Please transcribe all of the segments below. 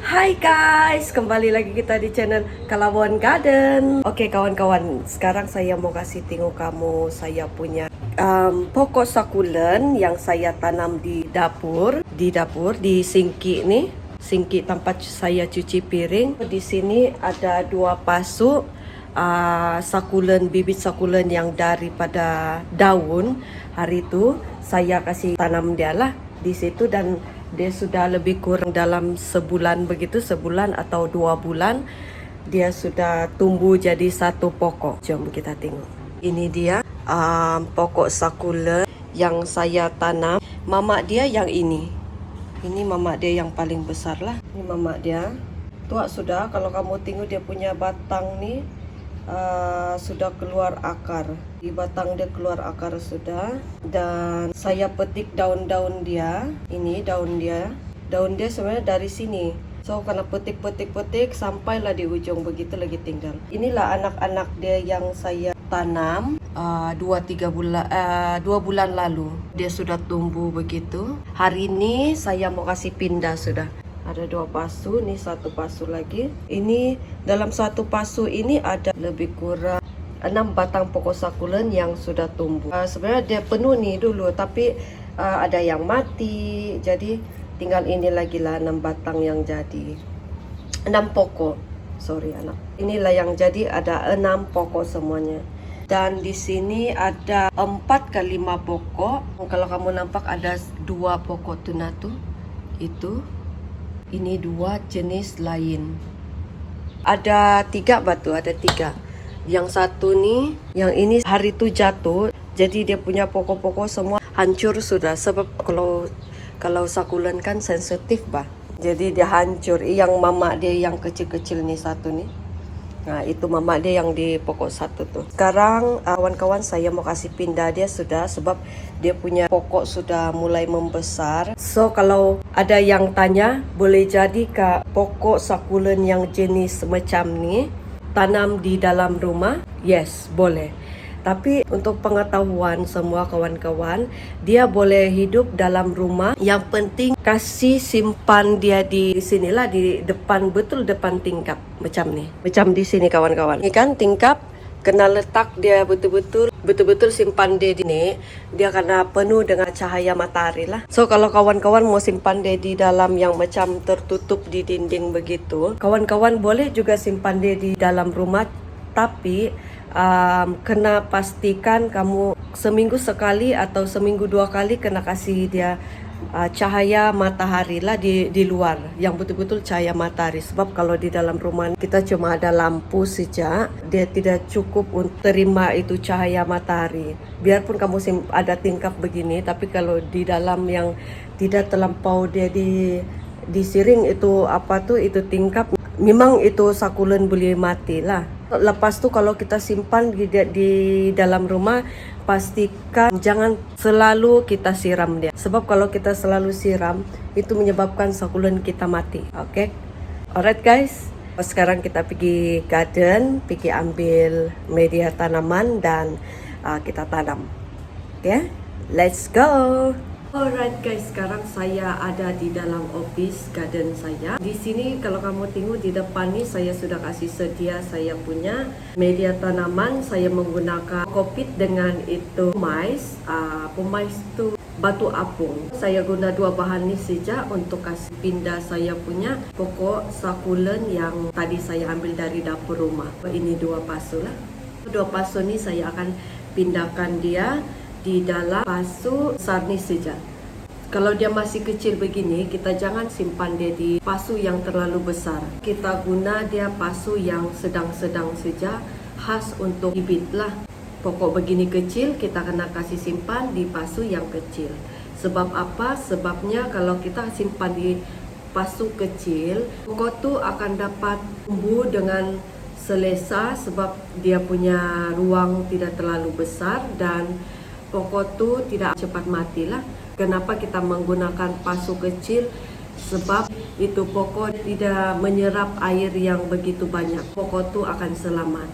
Hai guys, kembali lagi kita di channel Kalawon Garden. Oke kawan-kawan, sekarang saya mau kasih tengok kamu saya punya pokok sakulen yang saya tanam di dapur, di singki nih, singki tempat saya cuci piring. Di sini ada 2 pasu sakulen, bibit sakulen yang daripada daun. Hari itu saya kasih tanam dia lah di situ dan dia sudah lebih kurang dalam sebulan begitu, sebulan atau 2 bulan dia sudah tumbuh jadi satu pokok. Jom kita tengok. Ini dia pokok sakulen yang saya tanam. Mamak dia yang ini mamak dia yang paling besar lah. Ini mamak dia tua sudah. Kalau kamu tengok dia punya batang nih sudah keluar akar. Di batang dia keluar akar sudah. Dan saya petik daun-daun dia. Ini daun dia. Daun dia sebenarnya dari sini. So karena petik sampailah di ujung begitu lagi tinggal. Inilah anak-anak dia yang saya tanam 2-3 bulan 2 bulan lalu. Dia sudah tumbuh begitu. Hari ini saya mau kasih pindah sudah. Ada 2 pasu, nih 1 pasu lagi. Ini dalam 1 pasu ini ada lebih kurang 6 batang pokok sakulen yang sudah tumbuh. Sebenarnya dia penuh nih dulu, tapi ada yang mati. Jadi tinggal ini lagi lah 6 batang yang jadi. 6 pokok. Sorry anak. Inilah yang jadi, ada 6 pokok semuanya. Dan di sini ada 4 ke 5 pokok. Kalau kamu nampak ada 2 pokok tuna tuh. Itu. Ini 2 jenis lain. Ada 3 batu, ada 3. Yang satu nih, yang ini hari itu jatuh. Jadi dia punya pokok-pokok semua hancur sudah. Sebab kalau sakulen kan sensitif bah. Jadi dia hancur. Yang mamak dia yang kecil-kecil nih satu nih. Nah itu mamak dia yang di pokok satu tuh. Sekarang kawan-kawan saya mau kasih pindah dia sudah. Sebab dia punya pokok sudah mulai membesar. So kalau ada yang tanya, boleh jadi kah pokok sakulen yang jenis macam ni tanam di dalam rumah? Yes, boleh. Tapi untuk pengetahuan semua kawan-kawan, dia boleh hidup dalam rumah. Yang penting kasih simpan dia di sinilah, di depan, betul depan tingkap macam ni. Macam di sini kawan-kawan. Ini kan tingkap, kena letak dia betul-betul simpan dia di sini. Dia kena penuh dengan cahaya matahari lah. So kalau kawan-kawan mau simpan dia di dalam yang macam tertutup di dinding begitu, kawan-kawan boleh juga simpan dia di dalam rumah. Tapi kena pastikan kamu seminggu sekali atau seminggu 2 kali kena kasih dia cahaya matahari lah di luar, yang betul-betul cahaya matahari. Sebab kalau di dalam rumah kita cuma ada lampu saja, dia tidak cukup untuk terima itu cahaya matahari. Biarpun kamu ada tingkap begini, tapi kalau di dalam yang tidak terlampau dia disiring itu itu tingkap, memang itu sakulen boleh mati lah. Lepas tu kalau kita simpan di dalam rumah, pastikan jangan selalu kita siram dia. Sebab kalau kita selalu siram, itu menyebabkan sakulen kita mati. Okay? Alright guys. Sekarang kita pergi garden, pergi ambil media tanaman dan kita tanam. Okay? Let's go! Alright guys, sekarang saya ada di dalam office garden saya. Di sini kalau kamu tengok di depan ni saya sudah kasih sedia saya punya media tanaman. Saya menggunakan kokpit dengan itu pemais tu batu apung. Saya guna 2 bahan ni saja untuk kasih pindah saya punya pokok sakulen yang tadi saya ambil dari dapur rumah. Ini 2 pasu lah. 2 pasu ni saya akan pindahkan dia di dalam pasu besar ni saja. Kalau dia masih kecil begini, kita jangan simpan dia di pasu yang terlalu besar. Kita guna dia pasu yang sedang-sedang saja, khas untuk bibit lah. Pokok begini kecil, kita kena kasih simpan di pasu yang kecil. Sebab apa? Sebabnya kalau kita simpan di pasu kecil, pokok tu akan dapat tumbuh dengan selesa sebab dia punya ruang tidak terlalu besar dan pokok tu tidak cepat mati lah. Kenapa kita menggunakan pasu kecil? Sebab itu pokok tidak menyerap air yang begitu banyak. Pokok tu akan selamat.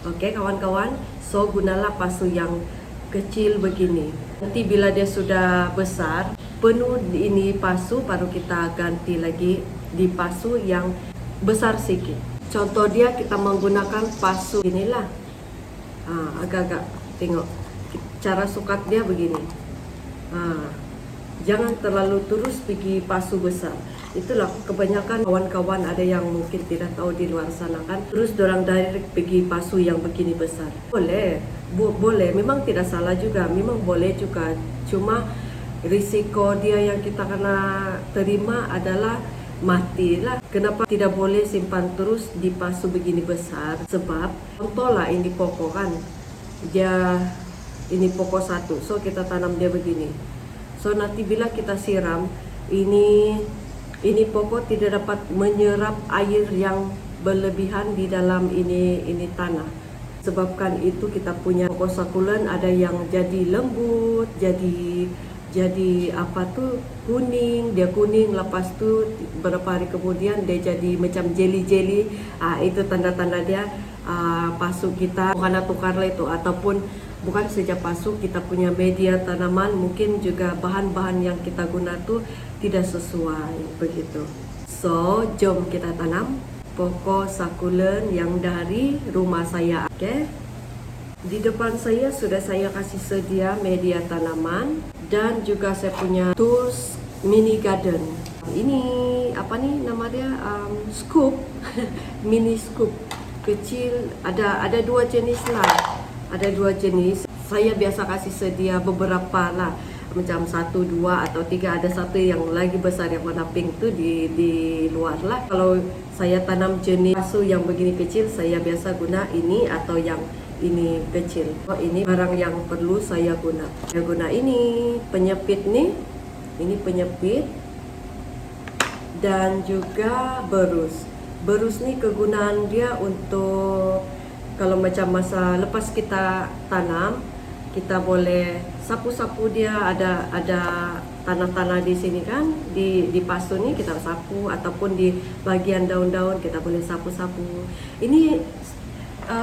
Oke kawan-kawan, so gunalah pasu yang kecil begini. Nanti bila dia sudah besar, penuh ini pasu, baru kita ganti lagi di pasu yang besar sedikit. Contoh dia kita menggunakan pasu inilah. Agak-agak tengok cara sukat dia begini. Jangan terlalu terus pergi pasu besar. Itulah kebanyakan kawan-kawan ada yang mungkin tidak tahu di luar sana kan, terus dorang direct pergi pasu yang begini besar. Boleh, boleh, memang tidak salah juga, memang boleh juga. Cuma risiko dia yang kita kena terima adalah matilah. Kenapa tidak boleh simpan terus di pasu begini besar? Sebab contohlah ini pokok kan, dia ini pokok satu, so kita tanam dia begini. So nanti bila kita siram, ini pokok tidak dapat menyerap air yang berlebihan di dalam ini tanah. Sebabkan itu kita punya pokok sakulen ada yang jadi lembut, jadi apa tuh kuning, dia kuning, lepas tu beberapa hari kemudian dia jadi macam jelly. Itu tanda-tanda dia pasu kita bukan tukar lah itu, ataupun bukan saja pasu, kita punya media tanaman mungkin juga bahan-bahan yang kita guna tuh tidak sesuai begitu. So jom kita tanam pokok sakulen yang dari rumah saya. Oke. Di depan saya sudah saya kasih sedia media tanaman dan juga saya punya tools mini garden. Ini apa nih nama dia? Scoop, mini scoop kecil. Ada dua jenis lah. Ada dua jenis. Saya biasa kasih sedia beberapa lah, macam 1, 2 atau 3. Ada satu yang lagi besar yang warna pink tu di luar lah. Kalau saya tanam jenis pasu yang begini kecil, saya biasa guna ini atau yang ini kecil. Ini barang yang perlu saya guna. Saya guna ini penyepit nih. Ini penyepit dan juga berus. Berus nih kegunaan dia untuk kalau macam masa lepas kita tanam, kita boleh sapu-sapu dia. Ada tanah-tanah di sini kan, di pasu ni kita sapu, ataupun di bagian daun-daun kita boleh sapu-sapu. Ini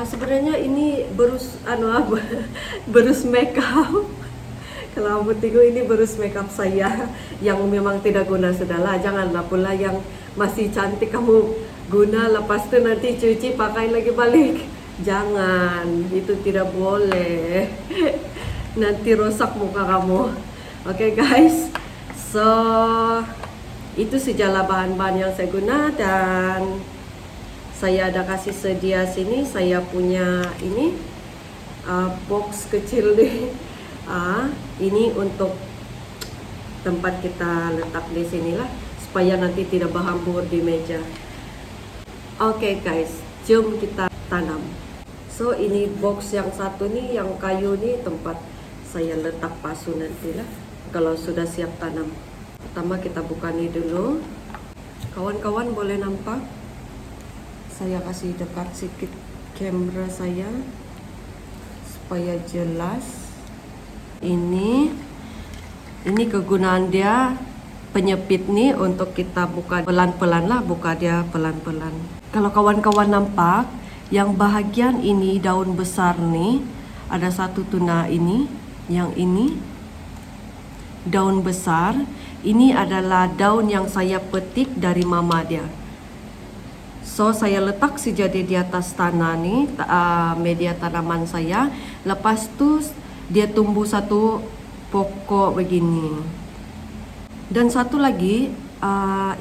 sebenarnya ini berus berus makeup. Kalau kamu tengok ini berus makeup saya yang memang tidak guna sudahlah. Janganlah pula yang masih cantik kamu guna, lepas tu nanti cuci pakai lagi balik. Jangan, itu tidak boleh. Nanti rosak muka kamu. Oke guys, so itu sajalah bahan-bahan yang saya guna, dan saya ada kasih sedia sini. Saya punya ini box kecil nih. Ini untuk tempat kita letak di sinilah supaya nanti tidak berhambur di meja. Oke guys, jom kita tanam. So ini box yang satu nih, yang kayu nih, tempat saya letak pasu nantilah kalau sudah siap tanam. Pertama kita buka nih dulu. Kawan-kawan boleh nampak, saya kasih dekat sedikit kamera saya supaya jelas. Ini kegunaan dia penyepit nih, untuk kita buka pelan-pelan lah, buka dia pelan-pelan. Kalau kawan-kawan nampak yang bahagian ini daun besar nih, ada satu tuna ini, yang ini daun besar. Ini adalah daun yang saya petik dari mama dia. So saya letak saja di atas tanah nih, media tanaman saya. Lepas tu dia tumbuh satu pokok begini. Dan satu lagi,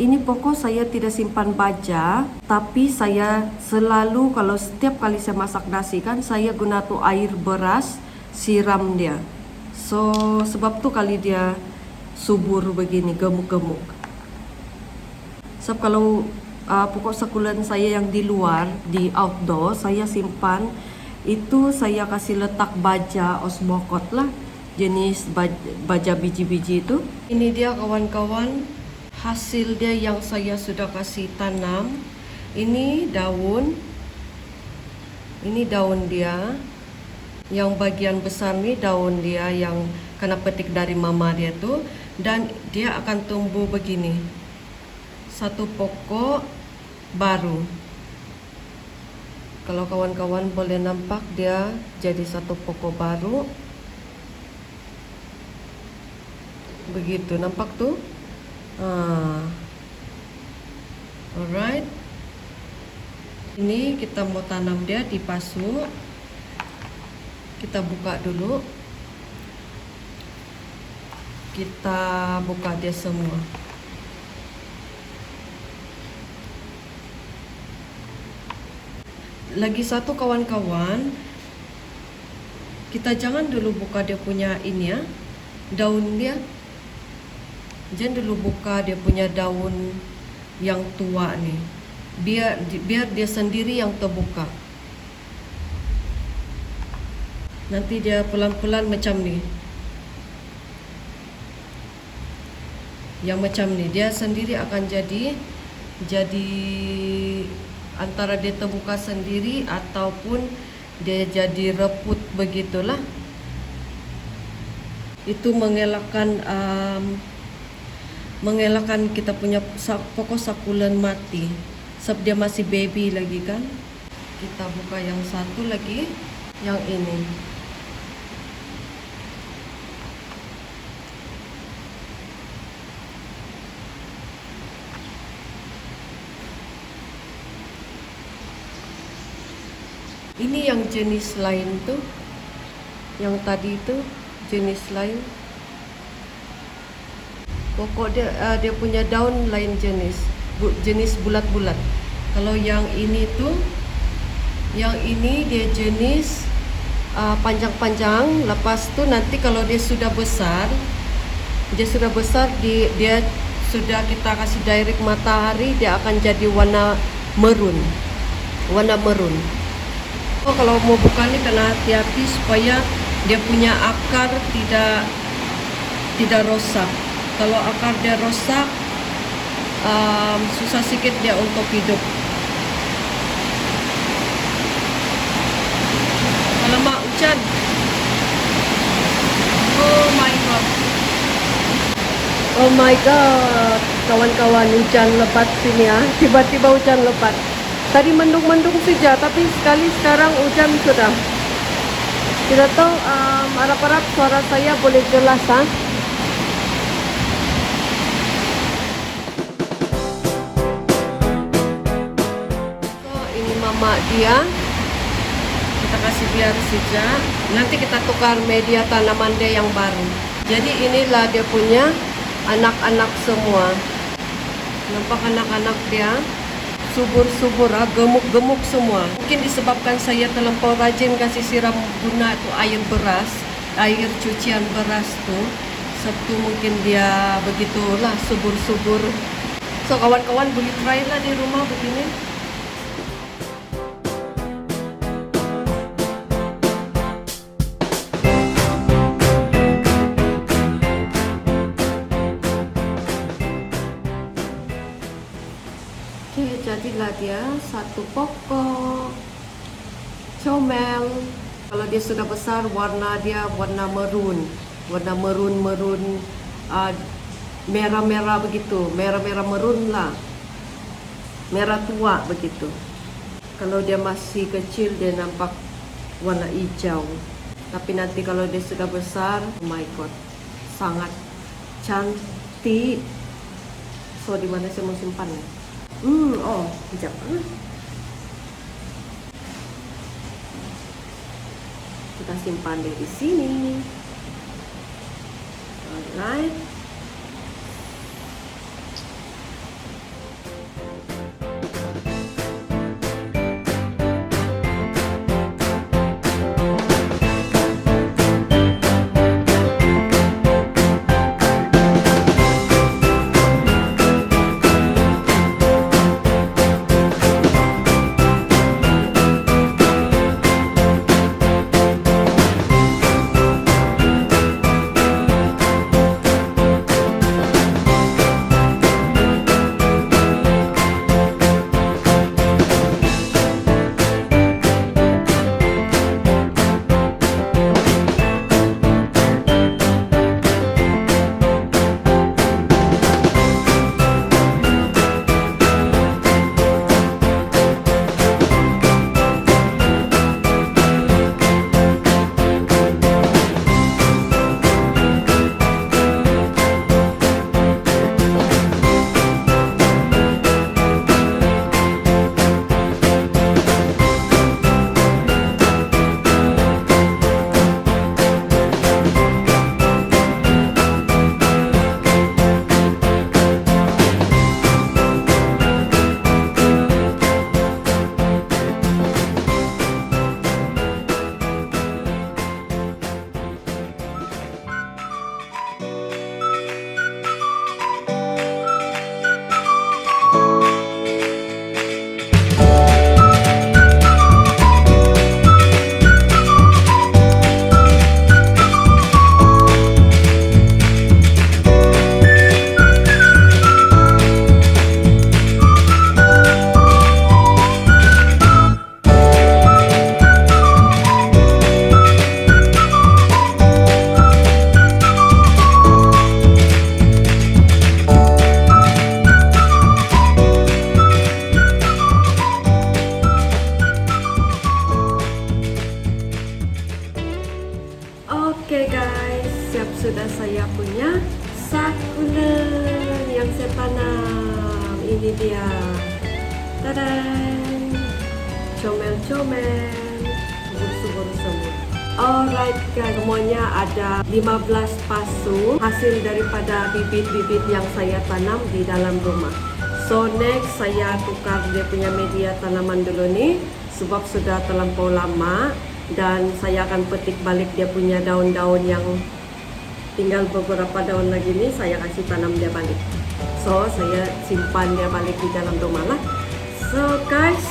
ini pokok saya tidak simpan baja, tapi saya selalu kalau setiap kali saya masak nasi kan, saya guna tuh air beras, siram dia. So sebab tu kali dia subur begini, gemuk-gemuk. Sebab kalau pokok sakulen saya yang di luar, di outdoor, saya simpan itu, saya kasih letak baja osmokot lah, jenis baja biji-biji itu. Ini dia kawan-kawan, hasil dia yang saya sudah kasih tanam. Ini daun dia, yang bagian besar nih daun dia yang kena petik dari mama dia tuh, dan dia akan tumbuh begini, satu pokok baru. Kalau kawan-kawan boleh nampak, dia jadi satu pokok baru begitu, nampak tuh. Alright. Ini kita mau tanam dia di pasu. Kita buka dulu. Kita buka dia semua. Lagi satu kawan-kawan, kita jangan dulu buka dia punya ini ya, daun dia. Jangan dulu buka dia punya daun yang tua nih. Biar dia sendiri yang terbuka. Nanti dia pelan-pelan macam nih. Yang macam nih, dia sendiri akan jadi antara dia terbuka sendiri ataupun dia jadi reput begitulah. Itu mengelakkan kita punya pokok sakulen mati. Sebab dia masih baby lagi kan. Kita buka yang satu lagi, yang ini. Ini yang jenis lain tuh, yang tadi itu jenis lain. Pokok dia punya daun lain jenis bulat-bulat. Kalau yang ini tuh, yang ini dia jenis panjang-panjang. Lepas tuh nanti kalau dia sudah besar, dia sudah kita kasih direct matahari, dia akan jadi warna merun. Kalau mau buka nih kena hati-hati supaya dia punya akar tidak rosak. Kalau akar dia rosak, susah sedikit dia untuk hidup. Alamak, hujan. Oh my god, kawan-kawan, hujan lebat sini ya. Tiba-tiba hujan lebat. Tadi mendung-mendung saja, tapi sekarang hujan sudah. Tidak tahu harap-harap suara saya boleh jelas ha? So, ini mama dia. Kita kasih biar saja. Nanti kita tukar media tanaman dia yang baru. Jadi inilah dia punya anak-anak semua. Nampak anak-anak dia? Subur-subur, gemuk-gemuk semua. Mungkin disebabkan saya terlampau rajin kasih siram guna itu air cucian beras tuh. Sabtu mungkin dia begitulah subur-subur. So kawan-kawan boleh try lah di rumah begini. Oke, jadilah dia satu pokok comel. Kalau dia sudah besar, warna dia warna merun, merah-merah begitu, merah-merah merun lah, merah tua begitu. Kalau dia masih kecil, dia nampak warna hijau. Tapi nanti kalau dia sudah besar, oh my god, sangat cantik. So di mana saya mau simpan ya? Sekejap. Kita simpan dia di sini. Alright. ini dia. Tada! Comel-comel, subur-subur semua. Alright guys, semuanya ada 15 pasu hasil daripada bibit-bibit yang saya tanam di dalam rumah. So next saya tukar dia punya media tanaman dulu nih, sebab sudah terlampau lama, dan saya akan petik balik dia punya daun-daun yang tinggal beberapa daun lagi nih, saya kasih tanam dia balik. So saya simpan dia balik di dalam rumah lah. So guys,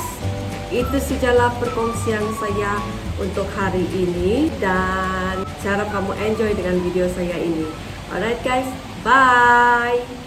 itu sajalah perkongsian saya untuk hari ini, dan saya harap kamu enjoy dengan video saya ini. Alright guys, bye.